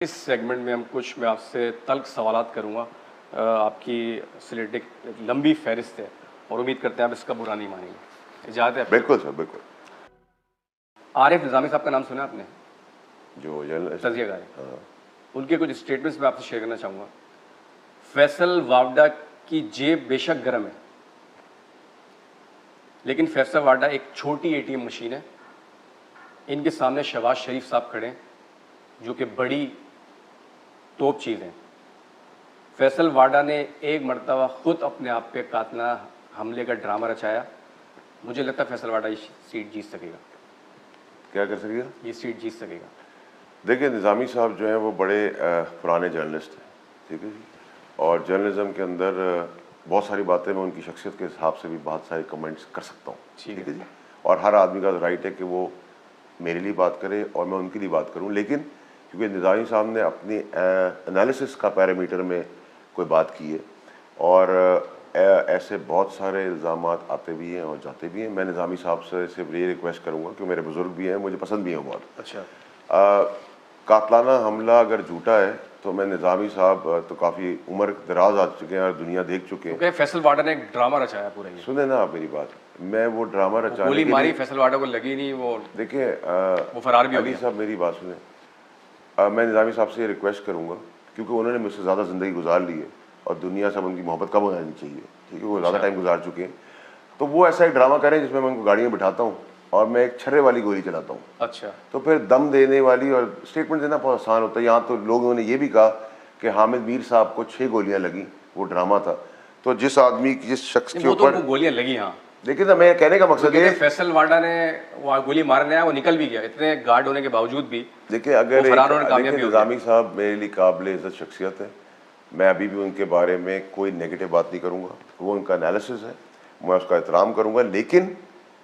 इस सेगमेंट में मैं आपसे तल्ख सवालात करूँगा। आपकी सिलेक्टेड एक लंबी फहरिस्त है और उम्मीद करते हैं आप इसका बुरा नहीं मानेंगे। इजाज़त है आपकी? बिल्कुल सर, बिल्कुल। आरिफ निज़ामी साहब का नाम सुना आपने? जो जर्नलिस्ट तज़कियाकार। हाँ। उनके कुछ स्टेटमेंट्स मैं आपसे शेयर करना चाहूँगा। फैसल वावडा की जेब बेशक गर्म है, लेकिन फैसल वावडा एक छोटी एटीएम मशीन है। इनके सामने शहबाज शरीफ साहब खड़े हैं, जो कि बड़ी तोप चीज़ हैं। फैसल वाडा ने एक मरतबा ख़ुद अपने आप पे कातिलाना हमले का ड्रामा रचाया। मुझे लगता है फैसल वाडा ये सीट जीत सकेगा। क्या कर सकेगा? ये सीट जीत सकेगा। देखिए, निज़ामी साहब जो हैं वो बड़े पुराने जर्नलिस्ट हैं, ठीक है जी। और जर्नलिज्म के अंदर बहुत सारी बातें मैं उनकी शख्सियत के हिसाब से भी बहुत सारे कमेंट्स कर सकता हूँ, ठीक है जी। और हर आदमी का राइट है कि वो मेरे लिए बात करे और मैं उनके लिए बात करूँ, लेकिन क्योंकि निज़ामी साहब ने अपनी एनालिसिस का पैरामीटर में कोई बात की है और ऐसे बहुत सारे इल्ज़ाम आते भी हैं और जाते भी हैं। मैं निज़ामी साहब से सिर्फ ये रिक्वेस्ट करूँगा कि मेरे बुज़ुर्ग भी हैं, मुझे पसंद भी हैं बहुत। अच्छा। कातलाना हमला अगर झूठा है तो मैं निज़ामी साहब तो काफ़ी उम्र दराज आ चुके हैं और दुनिया देख चुके हैं। तो फैसल वाडा ने एक ड्रामा रचाया पूरा ये। सुने ना आप मेरी बात, मैं वो ड्रामा रचाने गोली मारी, फैसल वाडा को लगी नहीं, वो देखिए वो फरार भी हो अली गया। साहब मेरी बात सुने। मैं निज़ामी साहब से ये रिक्वेस्ट करूँगा क्योंकि उन्होंने मुझसे ज़्यादा ज़िंदगी गुजार ली है और दुनिया से उनकी मोहब्बत कम हो जानी चाहिए, ठीक है। वो ज़्यादा टाइम गुजार चुके हैं, तो वो ऐसा एक ड्रामा करें जिसमें मैं उनको गाड़ियाँ बिठाता हूँ और मैं एक छर्रे वाली गोली चलाता हूँ। अच्छा। तो फिर दम देने वाली और स्टेटमेंट देना बहुत आसान होता है। यहाँ तो लोगों ने ये भी कहा कि हामिद मीर साहब को 6 गोलियां लगी, वो ड्रामा था। तो जिस आदमी की जिस शख्स के ऊपर तो गोलियां लगी, हाँ, देखिए ना, मैं कहने का मकसद ये फैसल वाडा ने वो गोली मारने आया, वो निकल भी गया इतने गार्ड होने के बावजूद भी। देखिए, अगर देखिए निज़ामी साहब मेरे लिए काबिल इज़्ज़त शख्सियत है, मैं अभी भी उनके बारे में कोई नेगेटिव बात नहीं करूँगा। वो उनका एनालिसिस है, मैं उसका एहतराम करूँगा। लेकिन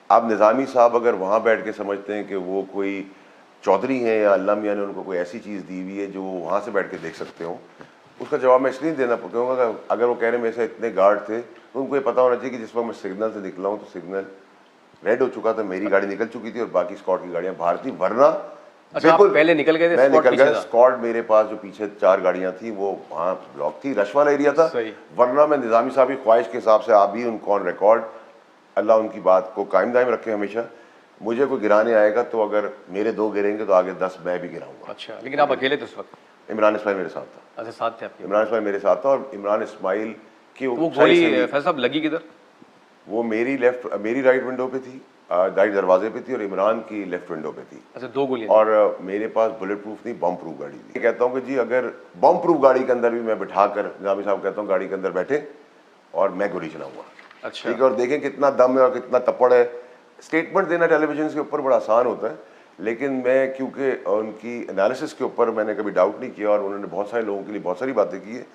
आप निज़ामी साहब अगर वहाँ बैठ के समझते हैं कि वो कोई चौधरी हैं या अल्लाह मियाँ ने उनको कोई ऐसी चीज़ दी हुई है जो वहाँ से बैठ के देख सकते हो, उसका जवाब मैं इसलिए देना कहूँगा कि अगर वो कह रहे मेरे से इतने गार्ड थे तो उनको ये पता होना चाहिए कि जिस वक्त मैं सिग्नल से निकला हूँ तो सिग्नल रेड हो चुका था, मेरी गाड़ी निकल चुकी थी और बाकी स्क्वाड की गाड़ियाँ बाहर थी। वरना बिल्कुल पहले निकल गए थे, मैं निकल गया। स्क्वाड मेरे पास जो पीछे 4 गाड़ियाँ थी वो वहाँ ब्लॉक थी, रश वाला एरिया था। वरना मैं निज़ामी साहब की ख्वाहिश के हिसाब से आप भी उनको ऑन रिकॉर्ड, अल्लाह उनकी बात को कायम दायम रखे हमेशा, मुझे कोई गिराने आएगा तो अगर मेरे 2 गिरेंगे तो आगे 10 मैं भी गिराऊंगा। अच्छा, लेकिन आप अकेले थे उस वक्त? इमरान इस्माइल मेरे साथ था। अच्छा, साथ थे आपके? इमरान इस्माइल मेरे साथ था और इमरान इस्माइल की वो गोली फैसल साहब लगी किधर? वो मेरी राइट विंडो पे थी, राइट दरवाजे पे थी और इमरान की लेफ्ट विंडो पे थी। अच्छा, 2 गोलियां। और मेरे पास बुलेट प्रूफ नहीं, बम प्रूफ गाड़ी थी। कहता हूँ कि जी अगर बम प्रूफ गाड़ी के अंदर भी मैं बिठा कर निज़ामी साहब कहता हूँ गाड़ी के अंदर बैठे और मैं गोली चलाऊंगा। अच्छा, ठीक है। और देखें कितना दम है और कितना तपड़ है। स्टेटमेंट देना टेलीविजन के ऊपर बड़ा आसान होता है, लेकिन मैं क्योंकि उनकी एनालिसिस के ऊपर मैंने कभी डाउट नहीं किया और उन्होंने बहुत सारे लोगों के लिए बहुत सारी बातें की है,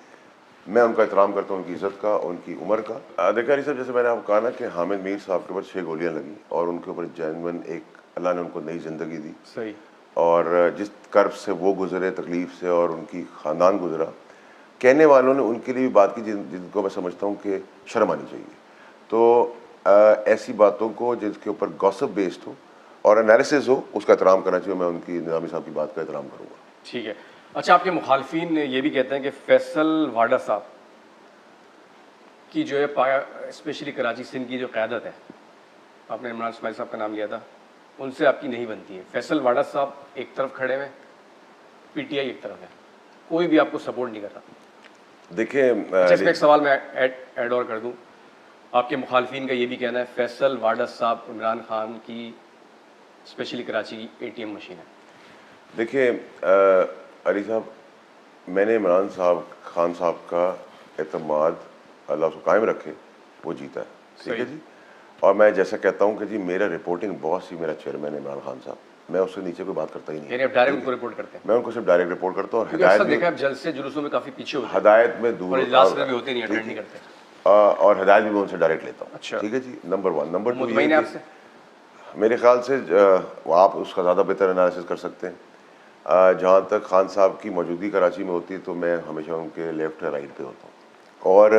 मैं उनका एहतराम करता हूँ, उनकी इज़्ज़त का, उनकी उम्र का। देखिए अली साहब, जैसे मैंने आपको कहा ना कि हामिद मीर साहब के ऊपर 6 गोलियाँ लगी और उनके ऊपर जेन्युइन एक अल्लाह ने उनको नई ज़िंदगी दी। सही। और जिस कर्ब से वो गुजरे, तकलीफ से, और उनकी ख़ानदान गुजरा, कहने वालों ने उनके लिए भी बात की जिनको मैं समझता हूँ कि शर्म आनी चाहिए। तो ऐसी बातों को जिसके ऊपर गॉसिप बेस्ड हो और एनालिसिस हो, उसका एहतराम करना चाहिए। मैं उनकी निज़ामी साहब की बात का एहतराम करूँगा। ठीक है। अच्छा, आपके मुखालफिन ये भी कहते हैं कि फैसल वाडा साहब की जो है स्पेशली कराची सिंध की जो क़यादत है, आपने इमरान इस्माइल साहब का नाम लिया था, उनसे आपकी नहीं बनती है। फैसल वाडा साहब एक तरफ खड़े हुए, पीटीआई एक तरफ है, कोई भी आपको सपोर्ट नहीं कर रहा। देखिए, अच्छा, इसमें एक सवाल मैं ऐड और कर दूं। आपके मुखालफिन का ये भी कहना है फैसल वाडा साहब इमरान खान की स्पेशली कराची की एटीएम मशीन है। देखिए अली साहब, मैंने इमरान खान साहब का एतमाद अल्लाह उसको कायम रखे, वो जीता है, ठीक है जी। और मैं जैसा कहता हूँ कि जी मेरा रिपोर्टिंग बॉस ही मेरा चेयरमैन इमरान खान साहब, मैं उससे नीचे कोई बात करता ही नहीं। डायरेक्ट उनको रिपोर्ट करते हैं? मैं उनको सिर्फ डायरेक्ट रिपोर्ट करता हूँ। हिदायत देखा है, जलसे जुलूसों में काफ़ी पीछे होते हैं, हिदायत में दूर और इजलास में भी होते नहीं, अटेंड नहीं करते, और हिदायत भी मैं उनसे डायरेक्ट लेता हूँ। अच्छा, ठीक है जी, नंबर 1। नंबर 2, मुतमईन है आपसे? मेरे ख्याल से आप उसका ज़्यादा बेहतर एनालिसिस कर सकते हैं। जहाँ तक खान साहब की मौजूदगी कराची में होती है तो मैं हमेशा उनके लेफ्ट या राइट पे होता हूँ। और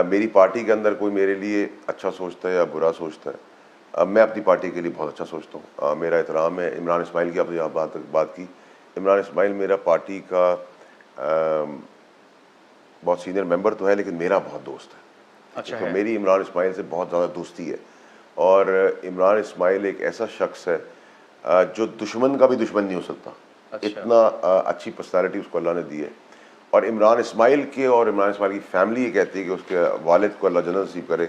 मेरी पार्टी के अंदर कोई मेरे लिए अच्छा सोचता है या बुरा सोचता है, मैं अपनी पार्टी के लिए बहुत अच्छा सोचता हूँ। मेरा एहतराम है। इमरान इस्माइल की आपने बात की इमरान इस्माइल मेरा पार्टी का बहुत सीनियर मेंबर तो है, लेकिन मेरा बहुत दोस्त है। अच्छा तो है। मेरी इमरान इस्माइल से बहुत ज़्यादा दोस्ती है। और इमरान इस्माइल एक ऐसा शख्स है जो दुश्मन का भी दुश्मन नहीं हो सकता। अच्छा। इतना अच्छी पर्सनालिटी उसको अल्लाह ने दी है। और इमरान इस्माइल के और इमरान इस्माइल की फैमिली ये कहती है कि उसके वालिद को अल्लाह जन्नत नसीब करे,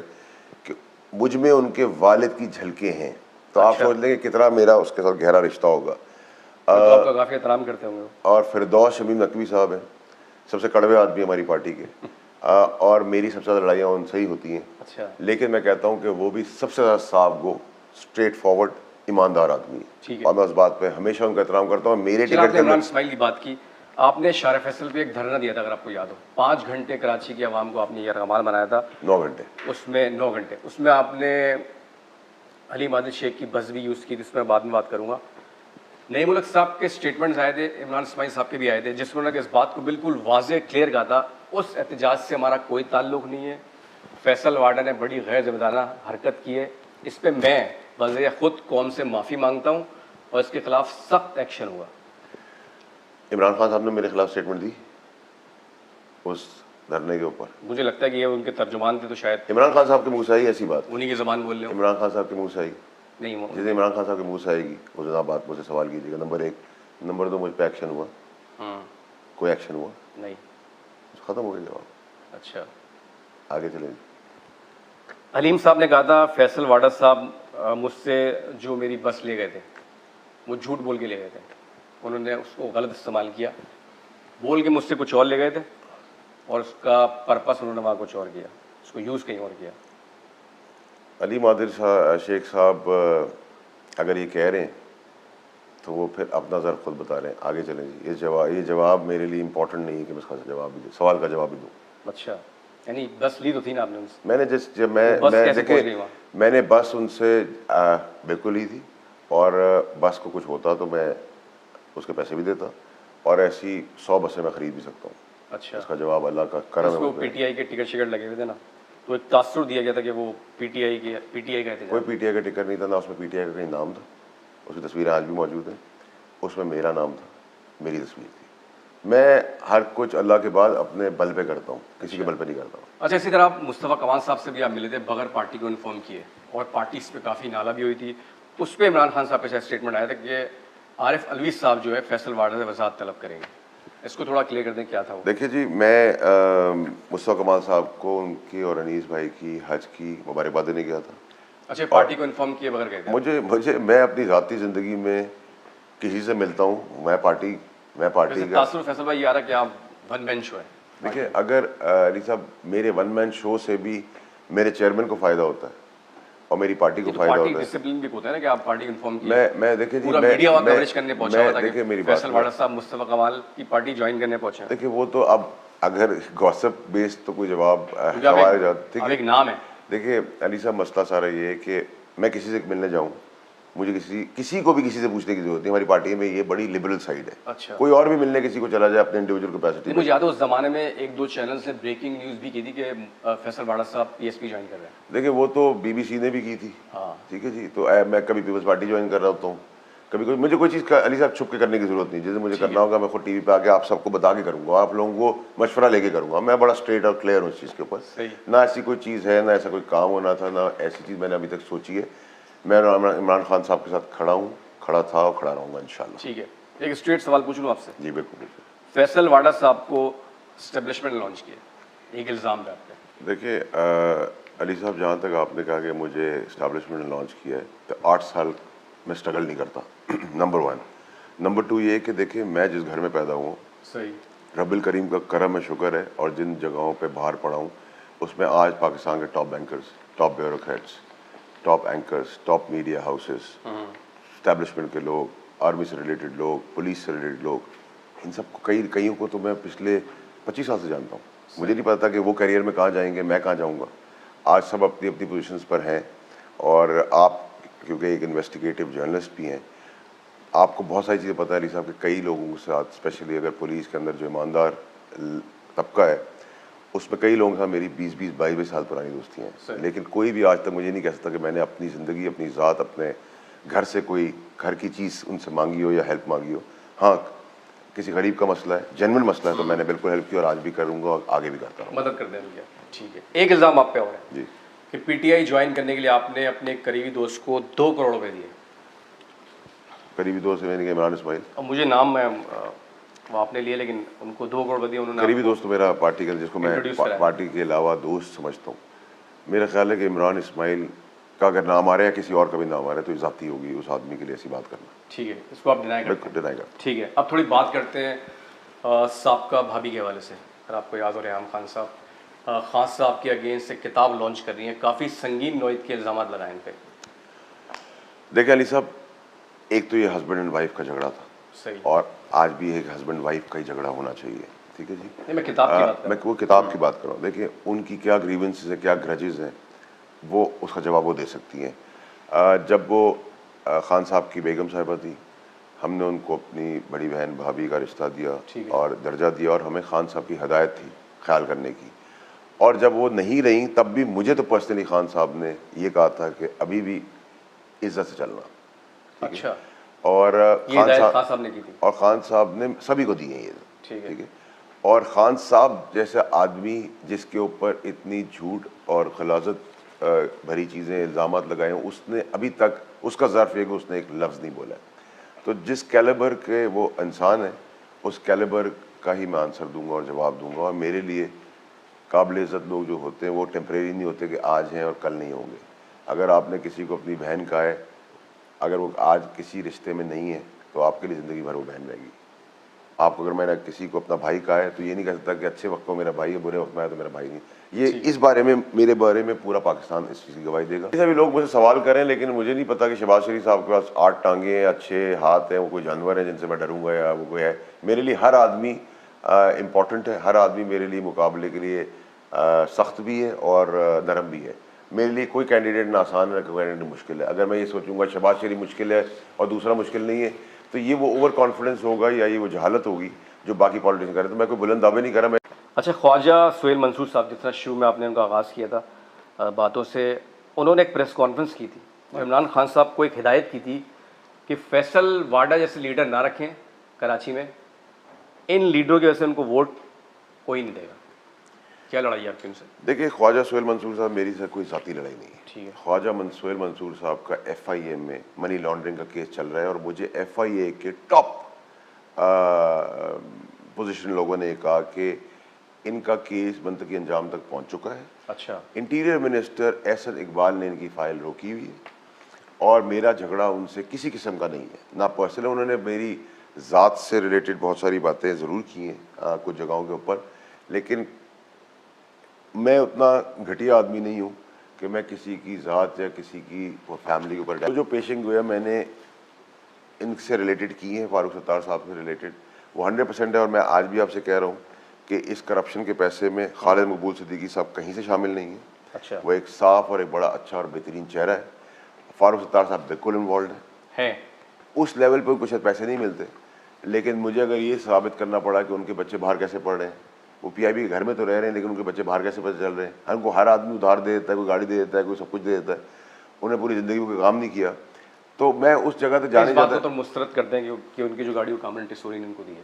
कि मुझ में उनके वालिद की झलकें हैं। तो आप अच्छा। सोच लें कि कितना मेरा उसके साथ गहरा रिश्ता होगा। तो आपका काफ़ी एहतराम करते होंगे वो। और फिरदौस शमीम नकवी साहब हैं, सबसे कड़वे आदमी हमारी पार्टी के। और मेरी सबसे ज़्यादा लड़ाइयाँ उनसे ही होती हैं। अच्छा। लेकिन मैं कहता हूँ कि वो भी सबसे ज़्यादा साफ गो, स्ट्रेट फॉरवर्ड, ईमानदार आदमी ठीक है। है। और मैं उस बात पे हमेशा उनका एहतराम करता हूँ। मेरे चलो, टिकट आपने के इमरान अंदर इस्माइल की बात की। आपने शार फैसल पे एक धरना दिया था, अगर आपको याद हो, 5 घंटे कराची की आवाम को आपने ये रमाल बनाया था। 9 घंटे उसमें 9 घंटे, उसमें आपने हलीम आदिल शेख की बस भी यूज़ की थी, उसमें बाद में बात करूँगा। नई मुल्क साहब के स्टेटमेंट्स आए थे, इमरान इस्माइल साहब के भी आए थे, जिसमें उन्होंने इस बात को बिल्कुल वाज़े क्लियर कहा था, उस एहतजाज से हमारा कोई ताल्लुक़ नहीं है। फैसल वाडा ने बड़ी गैर ज़िम्मेदाराना हरकत की है, इस पर मैं बज़रिया ख़ुद कौम से माफ़ी मांगता हूँ और इसके खिलाफ सख्त एक्शन हुआ। इमरान खान साहब ने मेरे खिलाफ स्टेटमेंट दी उस धरने के ऊपर। मुझे लगता है कि ये उनके तर्जुमान थे, तो शायद इमरान खान साहब के मुँह से आई ऐसी बात? उन्हीं की ज़बान बोल रहे हो। इमरान खान साहब के मुँह से आई? नहीं वो जिस इमरान खान साहब के मुँह से आएगी उस दिन आप बात मुझसे सवाल कीजिएगा। नंबर 1। नंबर 2, मुझ पर एक्शन हुआ? कोई एक्शन हुआ नहीं। ख़त्म हो गया जवाब। अच्छा। आगे चलें। हलीम साहब ने कहा था फैसल वाडा साहब मुझसे जो मेरी बस ले गए थे, वो झूठ बोल के ले गए थे। उन्होंने उसको गलत इस्तेमाल किया, बोल के मुझसे कुछ और ले गए थे और उसका पर्पस उन्होंने वहाँ कुछ और किया, उसको यूज़ कहीं और किया। हलीम आदिल शेख साहब अगर ये कह रहे हैं तो वो फिर अपना ज़र खुद बता रहे हैं। आगे चलें जी। ये जवाब मेरे लिए इंपॉर्टेंट नहीं है कि मैं इसका जवाब भी दूँ, सवाल का जवाब भी दूँ। अच्छा, यानी बस ली तो थी ना आपने उनसे? मैंने जब मैं देखिए, मैंने बस उनसे बिल्कुल ली थी। और बस को कुछ होता तो मैं उसके पैसे भी देता, और ऐसी 100 बसें मैं ख़रीद भी सकता हूँ। अच्छा। इसका जवाब अल्लाह का करम है। उसको पीटीआई के टिकट शिकट लगे हुए थे ना, तो एक तासुर दिया गया था कि वो पीटीआई का एहतजाज। कोई पीटीआई का टिकट नहीं था, ना उसमें पीटीआई का कहीं नाम था। उसकी तस्वीरें आज भी मौजूद हैं, उसमें मेरा नाम था, मेरी तस्वीर थी। मैं हर कुछ अल्लाह के बाद अपने बल पे करता हूँ, किसी के बल पे नहीं करता हूँ। अच्छा, इसी तरह आप मुस्तफ़ा कमाल साहब से भी आप मिले थे बगैर पार्टी को इन्फॉर्म किए, और पार्टी इस पर काफ़ी नाला भी हुई थी। उस पर इमरान खान साहब का शायद स्टेटमेंट आया था कि आरिफ अलवी साहब जो है फैसल वाडा से वजाहत तलब करेंगे। इसको थोड़ा क्लियर कर दें, क्या था वो? देखिए जी, मैं मुस्तफ़ा कमाल साहब को उनकी और अनीस भाई की हज की मुबारकबाद देने गया था। अच्छा, पार्टी को इन्फॉर्म किए बगैर गए थे? मैं अपनी ज़ाती ज़िंदगी में किसी से मिलता हूँ, मैं पार्टी का तासुर फैसल भाई ये आ रहा है कि आप वन मैन शो है। देखिए, अगर अली साहब मेरे वन मैन शो से भी मेरे चेयरमैन को फ़ायदा होता है और मेरी पार्टी को फ़ायदा होता है। डिसिप्लिन भी होता है ना कि आप पार्टी को इन्फॉर्म किए। मैं देखिए जी, पूरा मीडिया वहाँ कवरेज करने पहुंचा हुआ था देखिए कि मेरी बात फैसल वाडा साहब मुस्तफ़ा कमाल की पार्टी ज्वाइन करने पहुंचे हैं। देखिए, वो तो अब अगर गॉसिप बेस्ड तो कोई जवाब क्योंकि अब एक नाम है। देखिए अली साहब, मसला सारा ये है कि मैं किसी से मिलने जाऊँ, मुझे किसी को भी किसी से पूछने की जरूरत नहीं। हमारी पार्टी में ये बड़ी लिबरल साइड है। अच्छा। कोई और भी मिलने किसी को चला जाए अपने इंडिविजुअल कैपेसिटी में। मुझे याद है उस जमाने में 1-2 चैनल्स ने ब्रेकिंग न्यूज़ भी की थी कि फैसल वाडा साहब पीएसपी ज्वाइन कर रहे हैं। देखिए, वो तो बीबीसी ने भी की थी। हाँ। ठीक है जी। तो मैं कभी पीपल्स पार्टी ज्वाइन कर रहा होता हूँ, कभी कोई मुझे कोई चीज़ अली साहब छुप के करने की जरूरत नहीं। जैसे मुझे करना होगा मैं खुद टीवी पे आके आप सबको बता के करूँगा, आप लोगों को मशवरा लेके करूँगा। मैं बड़ा स्ट्रेट और क्लियर हूँ इस चीज़ के ऊपर। ना ऐसी कोई चीज़ है, ना ऐसा कोई काम होना था, ना ऐसी चीज़ मैंने अभी तक सोची है। मैं इमरान खान साहब के साथ खड़ा हूँ, खड़ा था और खड़ा रहूँगा इंशाल्लाह। ठीक है, एक स्ट्रेट सवाल पूछ लूँ आपसे? जी बिल्कुल। फैसल वाडा साहब को एस्टेब्लिशमेंट लॉन्च किया, एक इल्ज़ाम है आप पे। देखिए अली साहब, जहाँ तक आपने कहा कि मुझे एस्टेब्लिशमेंट लॉन्च किया है, तो 8 साल मैं स्ट्रगल नहीं करता। नंबर 1। नंबर 2 ये है कि देखिए, मैं जिस घर में पैदा हुआ, सही, रब्बिल करीम का करम है, शुक्र है, और जिन जगहों पे बाहर पढ़ा हूँ उसमें आज पाकिस्तान के top bankers, top bureaucrats, top anchors, top media houses, establishment के लोग, आर्मी से रिलेटेड लोग, पुलिस से रिलेटेड लोग, इन सबको कईयों को तो मैं पिछले 25 साल से जानता हूँ। मुझे नहीं पता कि वो करियर में कहाँ जाएंगे, मैं कहाँ जाऊँगा। आज सब अपनी अपनी पोजीशंस पर हैं, और आप क्योंकि एक इन्वेस्टिगेटिव जर्नलिस्ट भी हैं, आपको बहुत सारी चीज़ें पता है अली साहब कि कई लोगों के साथ, स्पेशली अगर पुलिस के अंदर जो ईमानदार तबका है, उसमें कई लोगों के साथ मेरी 20-20, 22-22 साल पुरानी दोस्तियाँ हैं। लेकिन कोई भी आज तक मुझे नहीं कह सकता कि मैंने अपनी ज़िंदगी, अपनी ज़ात, अपने घर से कोई घर की चीज़ उनसे मांगी हो या हेल्प मांगी हो। हाँ, किसी गरीब का मसला है, जेन्युइन मसला है, तो मैंने बिल्कुल हेल्प की और आज भी करूँगा और आगे भी करता रहूँगा। मदद कर देंगे क्या? ठीक है। एक इल्ज़ाम आप पे और है जी। कि पीटीआई ज्वाइन करने के लिए आपने अपने एक करीबी दोस्त को 2 करोड़ रुपए दिए। करीबी दोस्त है मेरे इमरान इस्माइल। अब मुझे नाम मैं वो आपने लिए, लेकिन उनको 2 करोड़ रुपए दिए उन्होंने करीबी आपको दोस्त तो मेरा पार्टी का, जिसको मैं इंट्रोड्यूस कराया। पार्टी के अलावा दोस्त समझता हूँ। मेरा ख्याल है कि इमरान इस्माइल का अगर नाम आ रहा है या किसी और का भी नाम आ रहा है तो ये ज़ाती होगी उस आदमी के लिए ऐसी बात करना। ठीक है, इसको आप डिनाई करते बिल्कुल हैं। डिनाई करता ठीक है, अब थोड़ी बात करते हैं साबका भाभी के हवाले से। अगर आपको याद हो रेहान खान साहब, खान साहब के अगेंस्ट एक किताब लॉन्च कर रही हैं, काफ़ी संगीन नोयत के इल्ज़ाम लगाए इन पे। देखिए अली साहब, एक तो ये हस्बैंड एंड वाइफ का झगड़ा था सही। और आज भी एक हस्बैंड वाइफ का ही झगड़ा होना चाहिए, ठीक है जी। नहीं, मैं किताब की बात कर मैं रहा वो किताब की बात कर रहा हूँ। देखिए उनकी क्या ग्रीवेंसेस है, क्या ग्रजेस हैं, वो उसका जवाब वो दे सकती हैं। जब वो खान साहब की बेगम साहिबा थी, हमने उनको अपनी बड़ी बहन भाभी का रिश्ता दिया ठीक है। और दर्जा दिया और हमें खान साहब की हदायत थी ख्याल करने की। और जब वो नहीं रही तब भी मुझे तो पर्सनली खान साहब ने ये कहा था कि अभी भी इज्जत से चलना। है। अच्छा, और ये हिदायत खान साहब ने की थी। और खान साहब ने सभी को दी है ये, ठीक है। ठीक है। और खान साहब जैसा आदमी जिसके ऊपर इतनी झूठ और खलाजत भरी चीज़ें इल्ज़ाम लगाए हैं, उसने अभी तक उसका ज़र्फ है कि उसने एक लफ्ज़ नहीं बोला है। तो जिस कैलिबर के वो इंसान है उस कैलिबर का ही मैं आंसर दूंगा और जवाब दूंगा। और मेरे लिए काबिल इज़्ज़त लोग जो होते हैं वो टेम्परेरी नहीं होते कि आज हैं और कल नहीं होंगे। अगर आपने किसी को अपनी बहन कहा है, अगर वो आज किसी रिश्ते में नहीं है तो आपके लिए ज़िंदगी भर वो बहन रहेगी। आपको अगर मैंने किसी को अपना भाई कहा है तो ये नहीं कह सकता कि अच्छे वक्त में मेरा भाई है, बुरे वक्त में आया तो मेरा भाई नहीं। ये इस बारे में, मेरे बारे में पूरा पाकिस्तान इस चीज़ की गवाही देगा। सभी लोग मुझे सवाल करें, लेकिन मुझे नहीं पता कि शहबाज शरीफ साहब के पास 8 टांगे हैं, अच्छे हाथ हैं, वो कोई जानवर है जिनसे मैं डरूंगा या वो कोई है। मेरे लिए हर आदमी इम्पॉर्टेंट है, हर आदमी मेरे लिए मुकाबले के लिए सख्त भी है और नरम भी है। मेरे लिए कोई कैंडिडेट ना आसान है, कोई कैंडिडेट मुश्किल है। अगर मैं ये सोचूंगा शहबाज शरीफ मुश्किल है और दूसरा मुश्किल नहीं है, तो ये वो ओवर कॉन्फिडेंस होगा या ये वो जहालत होगी जो बाकी पॉलिटिशियन करें। तो मैं कोई बुलंद दावे नहीं कर रहा। मैं अच्छा, ख्वाजा सुहेल मंसूर साहब, जिस तरह शुरू में आपने उनका आगाज़ किया था बातों से, उन्होंने एक प्रेस कॉन्फ्रेंस की थी और इमरान खान साहब को एक हिदायत की थी कि फैसल वाडा जैसे लीडर ना रखें कराची में, इन लीडरों की वजह से उनको वोट कोई नहीं देगा। क्या लड़ाई है आपकी उनसे? देखिए, ख्वाजा सुहेल मंसूर साहब मेरी से कोई ज़ाती लड़ाई नहीं है। ठीक है। ख्वाजा सुहेल मंसूर साहब का FIA में मनी लॉन्ड्रिंग का केस चल रहा है और मुझे FIA के टॉप पोजीशन लोगों ने कहा कि इनका केस मंतकी अंजाम तक पहुंच चुका है। अच्छा। इंटीरियर मिनिस्टर एहसन इकबाल ने इनकी फ़ाइल रोकी हुई है और मेरा झगड़ा उनसे किसी किस्म का नहीं है, ना पर्सनल। उन्होंने मेरी ज़ात से रिलेटेड बहुत सारी बातें ज़रूर की हैं कुछ जगहों के ऊपर, लेकिन मैं उतना घटिया आदमी नहीं हूँ कि मैं किसी की ज़ात या किसी की फैमिली के ऊपर जो पेशिंग हुआ मैंने इनसे रिलेटेड की हैं, फारूक सत्तार साहब से रिलेटेड, वो 100% है। और मैं आज भी आपसे कह रहा हूँ कि इस करप्शन के पैसे में खालिद मकबूल सिद्दीकी साहब कहीं से शामिल नहीं है। अच्छा। वो एक साफ और एक बड़ा अच्छा और बेहतरीन चेहरा है। फारूक सत्तार साहब बिल्कुल इन्वॉल्व है। उस लेवल पर कुछ पैसे नहीं मिलते, लेकिन मुझे अगर ये साबित करना पड़ा कि उनके बच्चे बाहर कैसे पढ़ रहे हैं, वो PIB के घर में तो रह रहे हैं लेकिन उनके बच्चे बाहर कैसे पता चल रहे हैं। उनको हर आदमी उधार दे देता है, कोई गाड़ी दे देता है, कोई सब कुछ दे देता है, उन्हें पूरी ज़िंदगी में कोई काम नहीं किया। तो मैं उस जगह तक जाने जाता तो मुस्तरद करते हैं कि उनकी जो गाड़ी वो कामरान टिसोरी ने उनको दी है।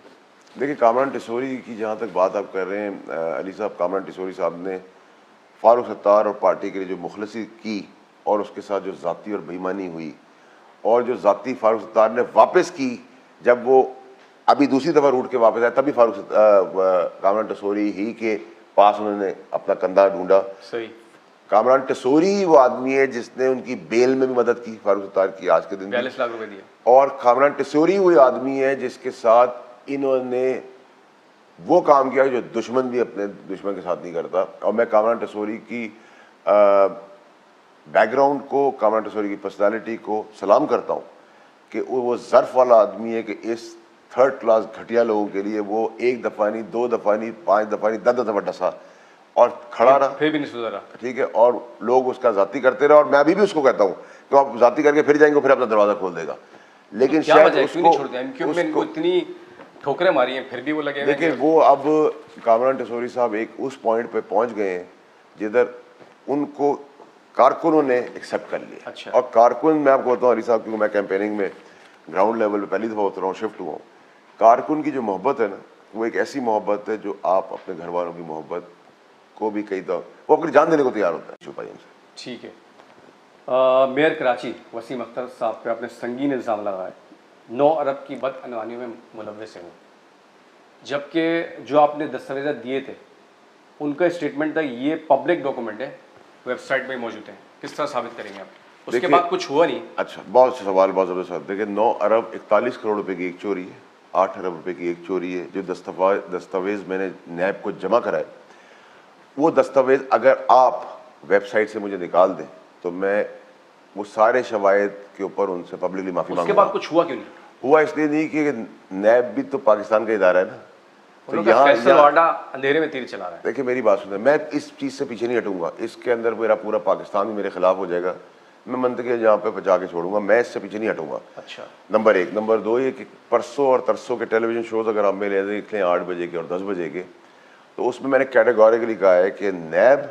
देखिए, कामरान टिसोरी की जहाँ तक बात आप कर रहे हैं अली साहब, कामरान टिसोरी साहब ने फारूक सत्तार और पार्टी के लिए जो मुखलसी की और उसके साथ जो ज़ाती और बेईमानी हुई और जो ज़ाती फारूक सत्तार ने वापस की, जब वो अभी दूसरी दफ़ा रूट के वापस आए तभी कामरान टिसोरी ही के पास उन्होंने अपना कंधा ढूंढा। सही। कामरान टिसोरी ही वो आदमी है जिसने उनकी बेल में भी मदद की, फारूक सत्तार की आज के दिन 42 लाख रुपए दिए। और कामरान टिसोरी वही आदमी है जिसके साथ इन्होंने वो काम किया जो दुश्मन भी अपने दुश्मन के साथ नहीं करता। और मैं कामरान टिसोरी की बैकग्राउंड को, कामरान टिसोरी की पर्सनालिटी को सलाम करता हूँ कि वो ज़र्फ वाला आदमी है कि इस थर्ड क्लास घटिया लोगों के लिए वो 1 दफ़ा नहीं, 2 दफ़ा नहीं, 5 दफ़ा नहीं, 10 दफ़ा डसा और खड़ा रहा, फिर भी नहीं सुधरा। ठीक है। और लोग उसका जाती करते रहे और मैं अभी भी उसको कहता हूँ कि आप जाती करके फिर जाएंगे, फिर अपना दरवाज़ा खोल देगा। लेकिन शायद उसको इतनी ठोकरें मारी हैं फिर भी वो लगे। देखिए, वो अब कामरान टिसोरी साहब एक उस पॉइंट पे पहुंच गए हैं जिधर उनको कारकुनों ने एक्सेप्ट कर लिया। अच्छा। और कारकुन मैं आपको बताऊँ अली साहब, क्योंकि मैं कैंपेनिंग में ग्राउंड लेवल पे पहली दफ़ा उतरा हूँ, शिफ्ट हुआ हूँ, कारकुन की जो मोहब्बत है ना, वो एक ऐसी मोहब्बत है जो आप अपने घर वालों की मोहब्बत को भी कई दफा वो अपनी जान देने को तैयार होता है। छुपाई हमसे। ठीक है। मेयर कराची वसीम अख्तर साहब पे आपने संगीन इल्ज़ाम लगाया 9 अरब की बदअनवानियों में मुलव्वस हैं, जबकि जो आपने दस्तावेज़ दिए थे उनका स्टेटमेंट था ये पब्लिक डॉक्यूमेंट है, वेबसाइट में मौजूद है। किस तरह साबित करेंगे आप? उसके बाद कुछ हुआ नहीं। अच्छा, बहुत सवाल, बहुत ज़बरदस्त। देखिए, 9 अरब 41 करोड़ रुपए की एक चोरी है, 8 अरब रुपए की एक चोरी है। जो दस्तावेज मैंने नैब को जमा कराए, वो दस्तावेज अगर आप वेबसाइट से मुझे निकाल दें तो मैं वो सारे शवायद के ऊपर उनसे पब्लिकली माफ़ी उसके मांगूंगा। बाद कुछ हुआ क्यों नहीं? हुआ इसलिए नहीं कि नैब भी तो पाकिस्तान का इदारा है ना, तो फैसल वाडा अंधेरे में तीर चला रहा है। देखिए मेरी बात सुनिए, मैं इस चीज़ से पीछे नहीं हटूंगा। इसके अंदर मेरा पूरा पाकिस्तान भी मेरे खिलाफ हो जाएगा, मैं मंतके जहाँ पे पहुँचा के छोड़ूंगा, मैं इससे पीछे नहीं हटूंगा। अच्छा, नंबर 1। नंबर 2 ये कि परसों और तरसों के टेलीविज़न शोज़ अगर आप मेरे देख लें 8 बजे के और 10 बजे के, तो उसमें मैंने कैटेगोरिकली कहा है कि नैब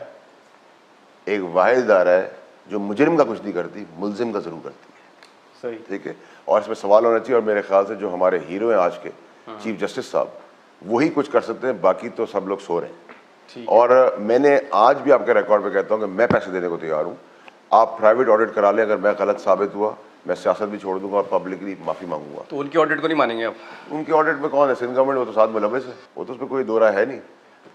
एक वाहिद इदारा है जो मुजरिम का कुछ नहीं करती, मुलजिम का ज़रूर करती है। सही। ठीक है, और इसमें सवाल होना चाहिए। और मेरे ख्याल से जो हमारे हीरो हैं आज के, चीफ जस्टिस साहब, वही कुछ कर सकते हैं, बाकी तो सब लोग सो रहे हैं। और मैंने आज भी आपके रिकॉर्ड पे कहता हूँ कि मैं पैसे देने को तैयार हूँ। आप प्राइवेट ऑडिट करा लें, अगर मैं गलत साबित हुआ मैं सियासत भी छोड़ दूंगा और पब्लिकली माफ़ी मांगूंगा। तो उनके ऑडिट को नहीं मानेंगे आप? उनके ऑडिट में कौन है? सिंध गवर्नमेंट, वो तो साथ मुलव्वस है, वो तो उसमें कोई दो राय है नहीं।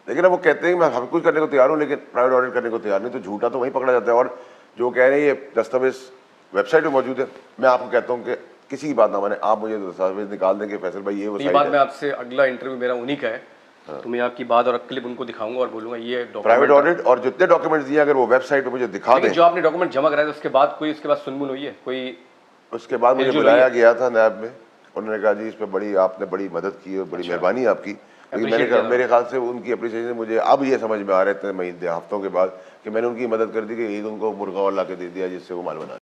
लेकिन अब वो कहते हैं कि मैं सब कुछ करने को तैयार हूँ लेकिन प्राइवेट ऑडिट करने को तैयार नहीं, तो झूठा तो वहीं पकड़ा जाता है। और जो कह रहे हैं ये दस्तावेज वेबसाइट पे मौजूद है, मैं आपको कहता हूँ कि किसी की बात ना माने, आप मुझे दस्तावेज निकाल देंगे फैसल भाई ये वो ये बात मैं आपसे, अगला इंटरव्यू मेरा उन्हीं का है, तो मैं आपकी बात और क्लिप उनको दिखाऊंगा और बोलूंगा ये प्राइवेट ऑडिट और जितने डॉक्यूमेंट्स दिए अगर वो वेबसाइट पे मुझे दिखा दें। जो आपने डॉक्यूमेंट जमा कराया उसके बाद कोई उसके बाद सुनबुन हुई है कोई? उसके बाद मुझे बुलाया गया था नैब में, उन्होंने कहा जी इस पर बड़ी आपने बड़ी मदद की है, बड़ी मेहरबानी है आपकी। लेकिन मैंने कहा मेरे ख्याल से उनकी अप्रिसिएशन मुझे अब ये समझ में आ रहे थे महीने हफ्तों के बाद कि मैंने उनकी मदद कर दी कि ईद उनको मुर्गा और ला के दे दिया जिससे वो माल बना।